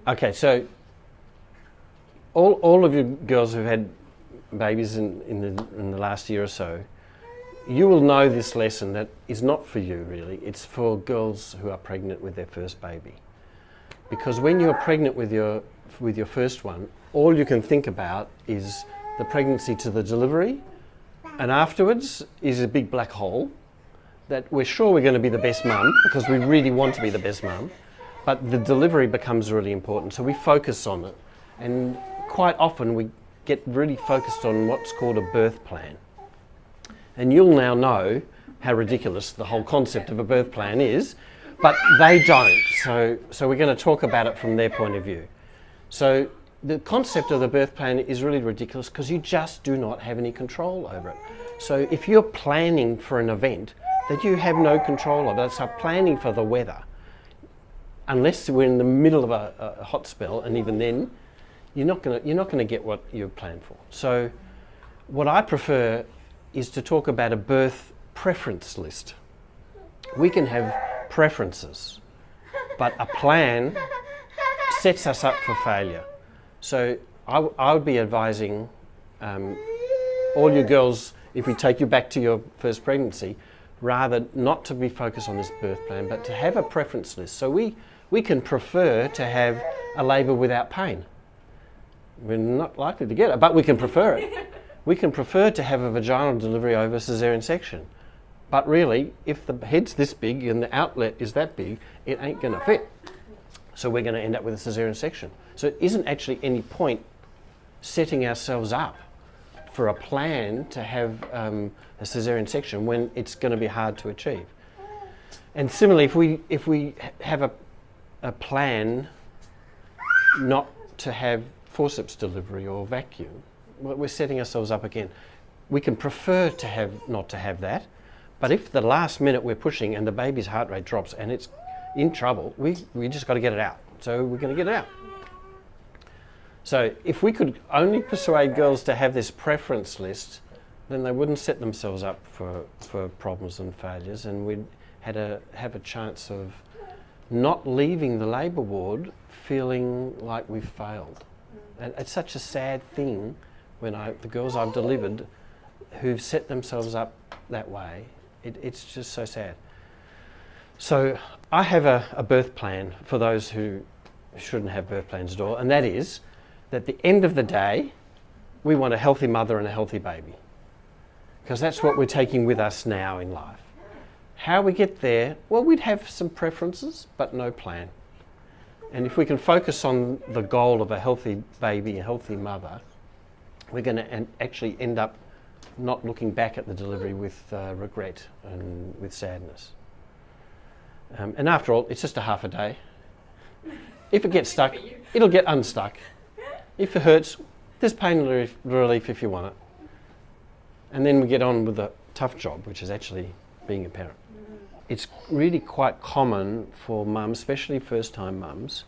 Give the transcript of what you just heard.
Okay, so all of you girls who've had babies in the last year or so, you will know this lesson that is not for you really. It's for girls who are pregnant with their first baby. Because when you're pregnant with your first one, all you can think about is the pregnancy to the delivery, and afterwards is a big black hole that we're sure we're going to be the best mum because we really want to be the best mum, but the delivery becomes really important, so we focus on it. And quite often we get really focused on what's called a birth plan. And you'll now know how ridiculous the whole concept of a birth plan is, but they don't. So we're going to talk about it from their point of view. So the concept of the birth plan is really ridiculous because you just do not have any control over it. So if you're planning for an event that you have no control of, that's like planning for the weather, unless we're in the middle of a hot spell, and even then, you're not going to get what you planned for. So what I prefer is to talk about a birth preference list. We can have preferences, but a plan sets us up for failure. So I would be advising all you girls, if we take you back to your first pregnancy, rather not to be focused on this birth plan, but to have a preference list. So we can prefer to have a labour without pain. We're not likely to get it, but we can prefer it. We can prefer to have a vaginal delivery over caesarean section. But really, if the head's this big and the outlet is that big, it ain't going to fit. So we're going to end up with a caesarean section. So it isn't actually any point setting ourselves up for a plan to have a caesarean section when it's going to be hard to achieve. And similarly, if we have a plan not to have forceps delivery or vacuum, well, we're setting ourselves up again. We can prefer to not to have that, but if the last minute we're pushing and the baby's heart rate drops and it's in trouble, we just got to get it out. So we're going to get it out. So if we could only persuade girls to have this preference list, then they wouldn't set themselves up for problems and failures, and we'd have a chance of not leaving the labour ward feeling like we've failed. And it's such a sad thing when the girls I've delivered who've set themselves up that way, it's just so sad. So I have a birth plan for those who shouldn't have birth plans at all, and that is that at the end of the day, we want a healthy mother and a healthy baby, because that's what we're taking with us now in life. How we get there, well, we'd have some preferences, but no plan. And if we can focus on the goal of a healthy baby, a healthy mother, we're going to actually end up not looking back at the delivery with regret and with sadness. And after all, it's just a half a day. If it gets stuck, it'll get unstuck. If it hurts, there's pain relief if you want it. And then we get on with the tough job, which is actually being a parent. It's really quite common for mums, especially first-time mums,